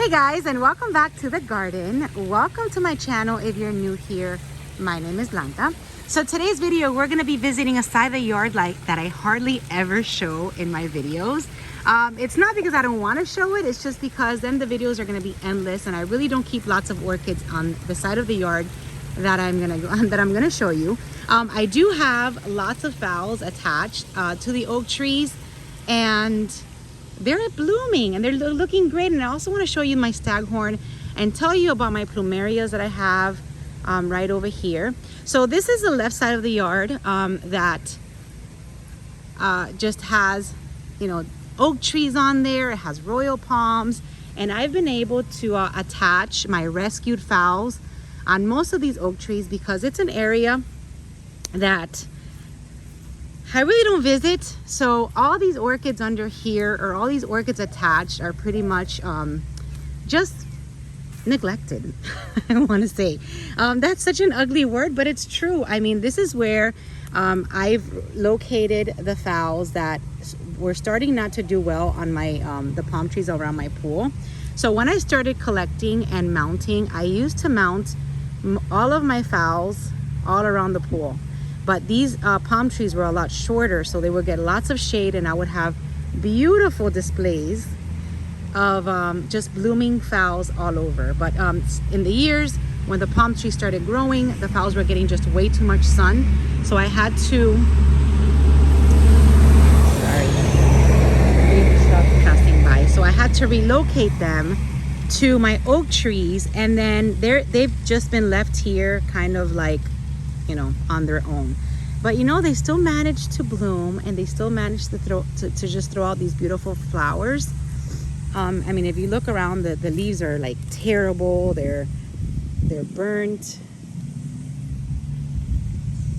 Hey guys, and welcome back to the garden. Welcome to my channel if you're new here. My name is Blanca. So today's video, we're going to be visiting a side of the yard that I hardly ever show in my videos. It's not because I don't want to show it, it's just because then the videos are going to be endless and I really don't keep lots of orchids on the side of the yard that I'm going to show you. I do have lots of phals attached to the oak trees, and they're blooming and they're looking great. And I also want to show you my staghorn and tell you about my Plumerias that I have right over here. So this is the left side of the yard that just has, you know, oak trees on there. It has royal palms, and I've been able to attach my rescued phals on most of these oak trees because it's an area that I really don't visit. So all these orchids under here, or all these orchids attached, are pretty much just neglected. I want to say that's such an ugly word, but it's true. I mean, this is where I've located the phals that were starting not to do well on my the palm trees around my pool. So when I started collecting and mounting, I used to mount all of my phals all around the pool. But these palm trees were a lot shorter, so they would get lots of shade, and I would have beautiful displays of just blooming phals all over. But in the years when the palm tree started growing, the phals were getting just way too much sun. So I had to, passing by. So I had to relocate them to my oak trees, and then they've just been left here kind of like, you know, on their own. But you know, they still manage to bloom, and they still manage to just throw out these beautiful flowers. I mean, if you look around, the leaves are like terrible, they're burnt,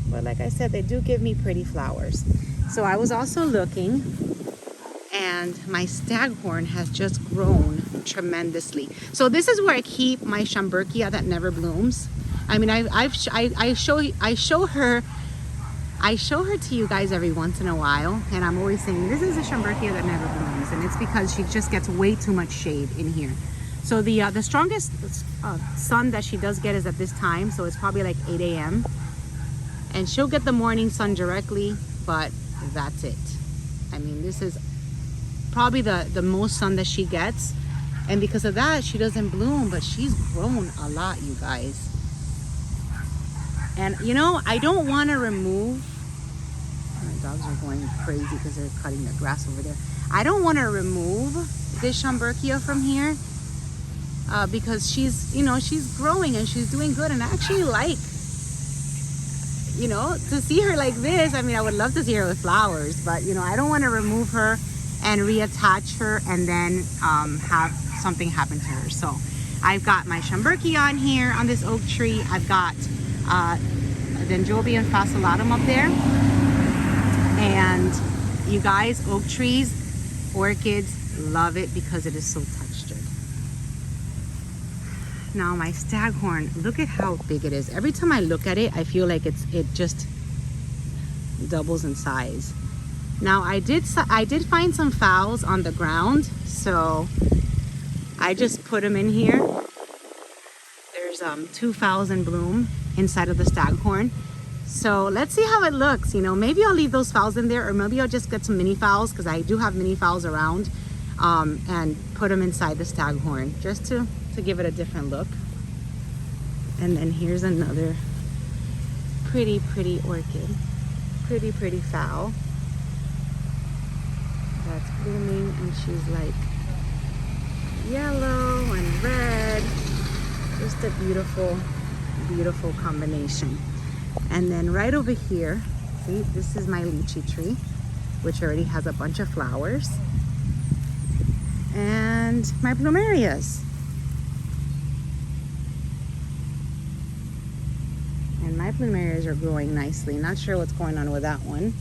but like I said, they do give me pretty flowers. So I was also looking, and my staghorn has just grown tremendously. So this is where I keep my Schomburgkia that never blooms. I mean, I show her to you guys every once in a while, and I'm always saying this is a Schomburgkia that never blooms, and it's because she just gets way too much shade in here. So the strongest sun that she does get is at this time, so it's probably like 8 a.m. and she'll get the morning sun directly, but that's it. I mean, this is probably the most sun that she gets, and because of that, she doesn't bloom. But she's grown a lot, you guys. And you know, I don't want to remove, my dogs are going crazy because they're cutting the grass over there. I don't want to remove this Schomburgkia from here because she's, you know, she's growing and she's doing good. And I actually like, you know, to see her like this. I mean, I would love to see her with flowers, but you know, I don't want to remove her and reattach her and then have something happen to her. So I've got my Schomburgkia on here on this oak tree. I've got Dendrobium fascillatum up there, and you guys, oak trees, orchids love it because it is so textured. Now my staghorn, look at how big it is. Every time I look at it, I feel like it just doubles in size. Now I did find some phals on the ground, so I just put them in here. There's 2 phals in bloom inside of the staghorn. So let's see how it looks. You know, maybe I'll leave those phals in there, or maybe I'll just get some mini phals, because I do have mini phals around, and put them inside the staghorn just to give it a different look. And then here's another pretty orchid, pretty phal that's blooming, and she's like yellow and red. Just a beautiful combination. And then right over here, see, this is my lychee tree, which already has a bunch of flowers, and my Plumerias. And my Plumerias are growing nicely. Not sure what's going on with that one,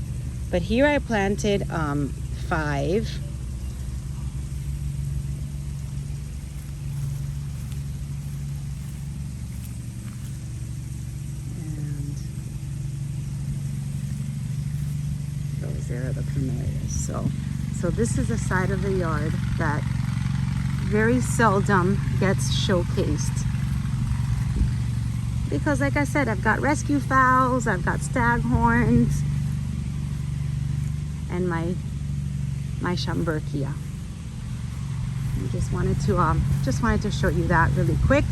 but here I planted 5. There are the Plumerias. So this is a side of the yard that very seldom gets showcased. Because like I said, I've got rescue phals, I've got staghorns, and my Schomburgkia. I just wanted to show you that really quick.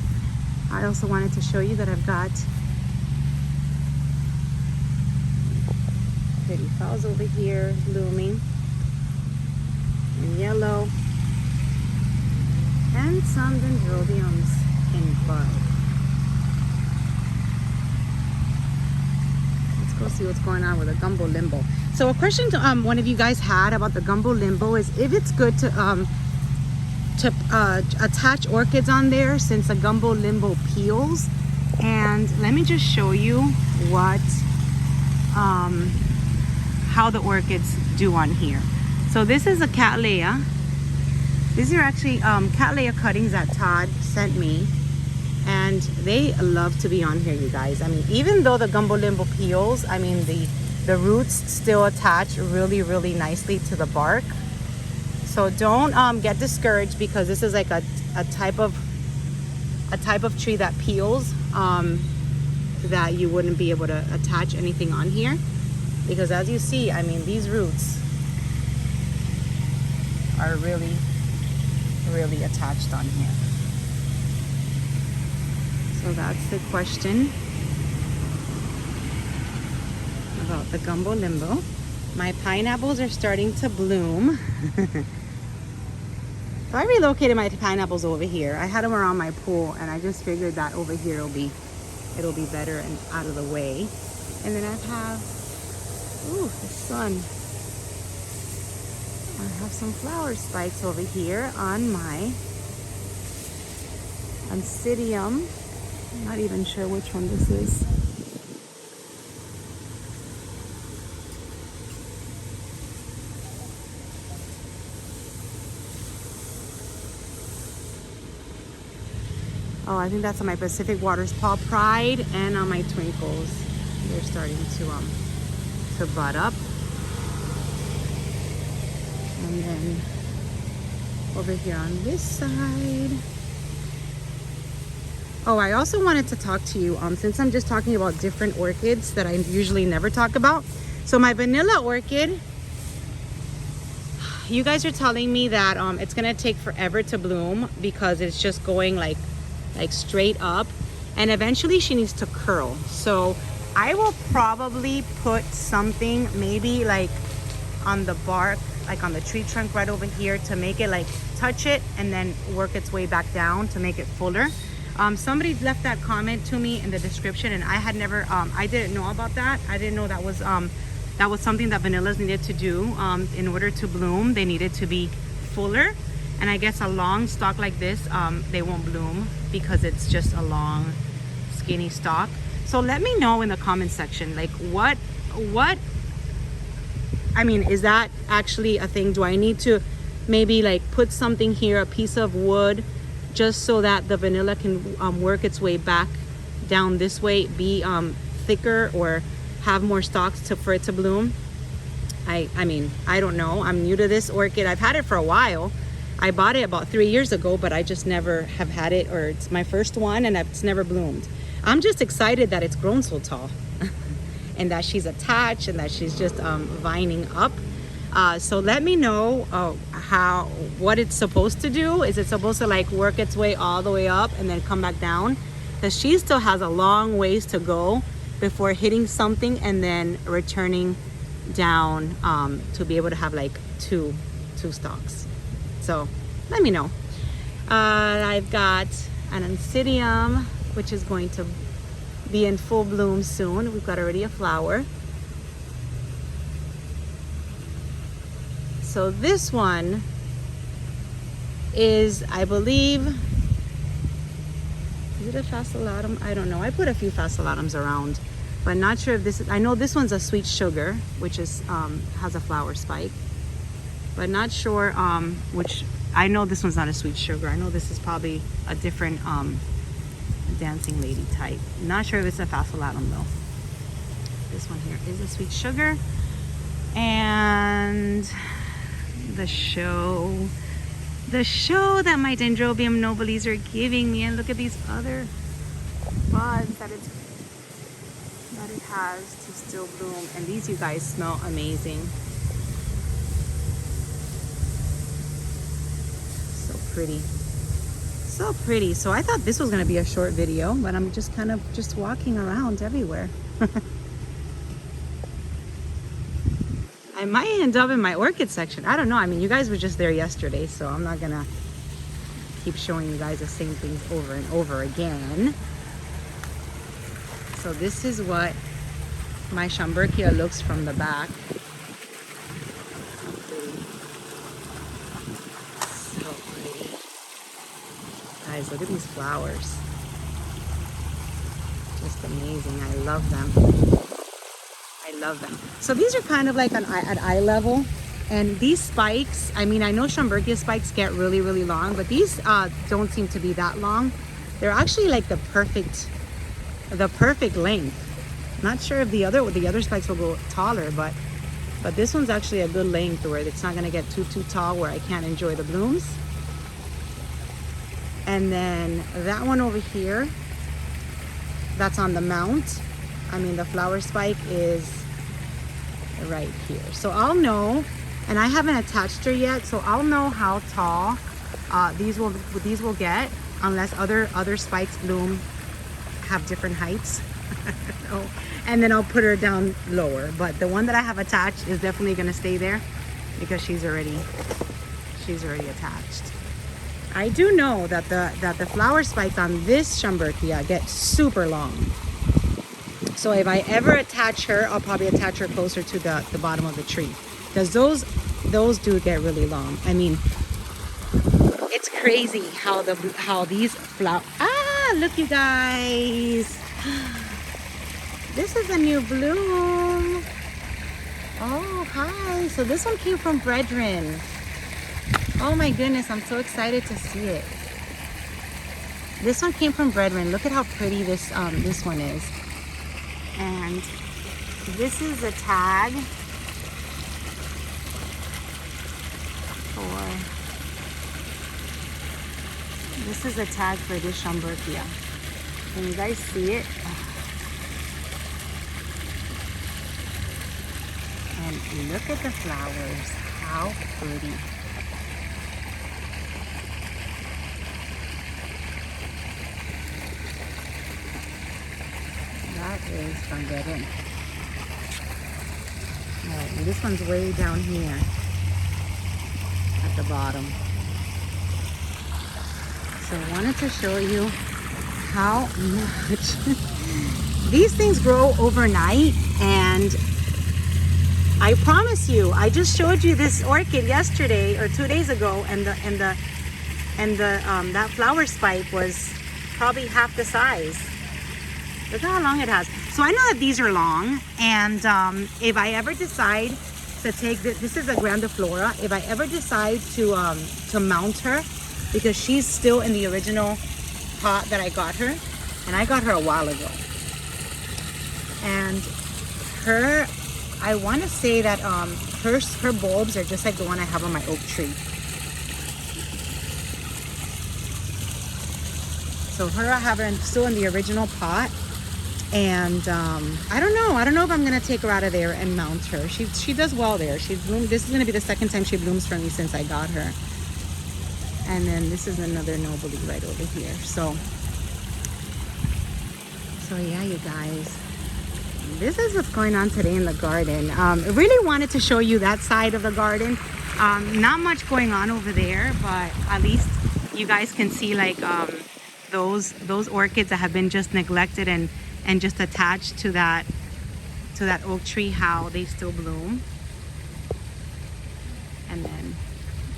I also wanted to show you that I've got pretty phals over here blooming in yellow, and some dendrobiums in bud. Let's go see what's going on with a gumbo limbo. So a question one of you guys had about the gumbo limbo is if it's good to attach orchids on there, since a gumbo limbo peels. And let me just show you what how the orchids do on here. So this is a Cattleya. These are actually Cattleya cuttings that Todd sent me, and they love to be on here, you guys. I mean, even though the gumbo limbo peels, I mean the roots still attach really, really nicely to the bark. So don't get discouraged, because this is like a type of tree that peels, that you wouldn't be able to attach anything on here, because as you see, I mean, these roots are really, really attached on here. So that's the question about the gumbo limbo. My pineapples are starting to bloom. So I relocated my pineapples over here. I had them around my pool, and I just figured that over here it'll be better and out of the way. And then I have, ooh, the sun. I have some flower spikes over here on my Oncidium. I'm not even sure which one this is. Oh, I think that's on my Pacific Waters Paw Pride and on my Twinkles. They're starting to bud up. And then over here on this side. Oh, I also wanted to talk to you, since I'm just talking about different orchids that I usually never talk about. So my vanilla orchid, you guys are telling me that it's gonna take forever to bloom because it's just going like straight up, and eventually she needs to curl. So I will probably put something maybe like on the bark, like on the tree trunk right over here, to make it like touch it and then work its way back down to make it fuller. Somebody left that comment to me in the description, and I had never I didn't know about that. I didn't know that was something that vanillas needed to do in order to bloom. They needed to be fuller. And I guess a long stalk like this, they won't bloom because it's just a long, skinny stalk. So let me know in the comment section, like what, I mean, is that actually a thing? Do I need to maybe like put something here, a piece of wood, just so that the vanilla can work its way back down this way, be thicker, or have more stalks for it to bloom? I mean, I don't know. I'm new to this orchid. I've had it for a while. I bought it about 3 years ago, but I just never have had it, or it's my first one and it's never bloomed. I'm just excited that it's grown so tall and that she's attached and that she's just vining up. So let me know what it's supposed to do. Is it supposed to like work its way all the way up and then come back down? Because she still has a long ways to go before hitting something and then returning down to be able to have like two stalks. So let me know. I've got an Oncidium, which is going to be in full bloom soon. We've got already a flower. So this one is, I believe, is it a Fascillatum? I don't know. I put a few Fascillatums around, but not sure if this is, I know this one's a Sweet Sugar, which is has a flower spike, but not sure which. I know this one's not a Sweet Sugar. I know this is probably a different Dancing Lady type. Not sure if it's a Fascillatum though. This one here is a Sweet Sugar. And the show the show that my Dendrobium nobilis are giving me. And look at these other buds that it has to still bloom. And these, you guys, smell amazing. So pretty. So pretty. So I thought this was going to be a short video, but I'm just kind of just walking around everywhere. I might end up in my orchid section. I don't know. I mean, you guys were just there yesterday, so I'm not gonna keep showing you guys the same things over and over again. So this is what my Schomburgkia looks from the back. So pretty. Guys, look at these flowers. Just amazing. I love them. I love them. So these are kind of like at eye level, and these spikes, I mean, I know Schomburgkia spikes get really, really long, but these don't seem to be that long. They're actually like the perfect length. Not sure if the other spikes will go taller, but this one's actually a good length where it's not going to get too tall where I can't enjoy the blooms. And then that one over here, that's on the mount. I mean, the flower spike is right here. So I'll know, and I haven't attached her yet, so I'll know how tall these will get, unless other spikes bloom have different heights. And then I'll put her down lower. But the one that I have attached is definitely going to stay there because she's already attached. I do know that the flower spikes on this Schomburgkia get super long. So if I ever attach her, I'll probably attach her closer to the bottom of the tree, because those do get really long. I mean, it's crazy how these flowers. Look, you guys, this is a new bloom. Oh, hi. So this one came from Brethren. Oh my goodness, I'm so excited to see it. This one came from Brethren. Look at how pretty this one is. And this is a tag for this Schomburgkia. Can you guys see it? And look at the flowers. How pretty. That is from Brethren. Alright, and this one's way down here at the bottom. So I wanted to show you how much these things grow overnight, and I promise you, I just showed you this orchid yesterday or 2 days ago, and that flower spike was probably half the size. Look how long it has. So I know that these are long, and if I ever decide to take this is a grandiflora. If I ever decide to mount her, because she's still in the original pot that I got her, and I got her a while ago. And her, I want to say that her bulbs are just like the one I have on my oak tree. So her, I have her still in the original pot. And I don't know if I'm gonna take her out of there and mount her. She does well there. She bloomed. This is gonna be the second time she blooms for me since I got her. And then this is another nobly right over here. So yeah, you guys, this is what's going on today in the garden. I really wanted to show you that side of the garden. Not much going on over there, but at least you guys can see like those orchids that have been just neglected and just attached to that oak tree, how they still bloom. And then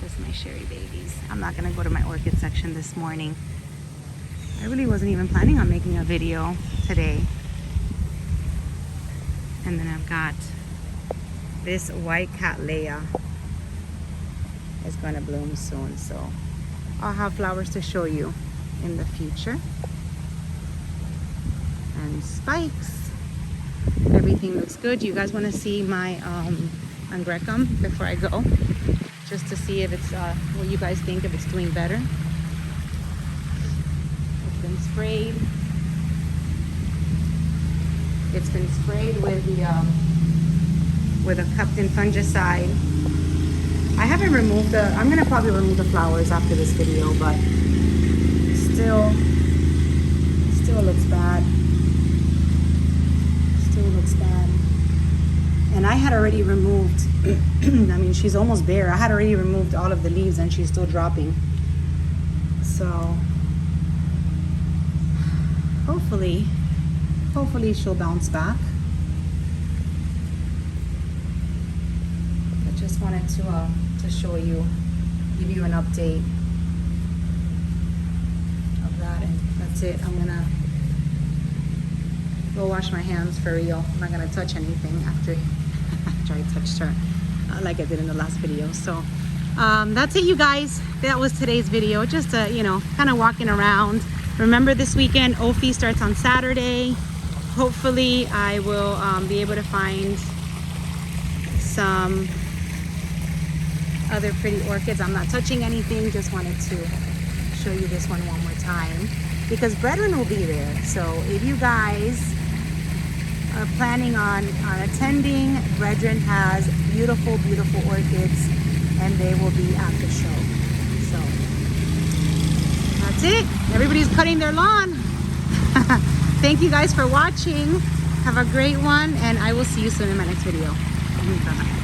just my cherry babies. I'm not gonna go to my orchid section this morning. I really wasn't even planning on making a video today. And then I've got this white cattleya is gonna bloom soon, so I'll have flowers to show you in the future. And spikes, everything looks good. You guys want to see my angrecum before I go? just to see if it's what you guys think, if it's doing better. It's been sprayed. It's been sprayed with the Captain Fungacide. I haven't removed the, I'm gonna probably remove the flowers after this video, but still looks bad. Still looks bad. And I had already removed, I mean, she's almost bare. I had already removed all of the leaves and she's still dropping. So hopefully she'll bounce back. I just wanted to show you, give you an update of that, and that's it. I'm gonna go wash my hands for real. I'm not gonna touch anything after I touched her like I did in the last video. So that's it, you guys. That was today's video. Just you know, kind of walking around. Remember, this weekend Ophi starts on Saturday. Hopefully I will be able to find some other pretty orchids. I'm not touching anything, just wanted to show you this one more time because Brethren will be there. So if you guys are planning on attending, Brethren has beautiful orchids and they will be at the show. So that's it. Everybody's cutting their lawn. Thank you guys for watching. Have a great one, and I will see you soon in my next video. Bye-bye.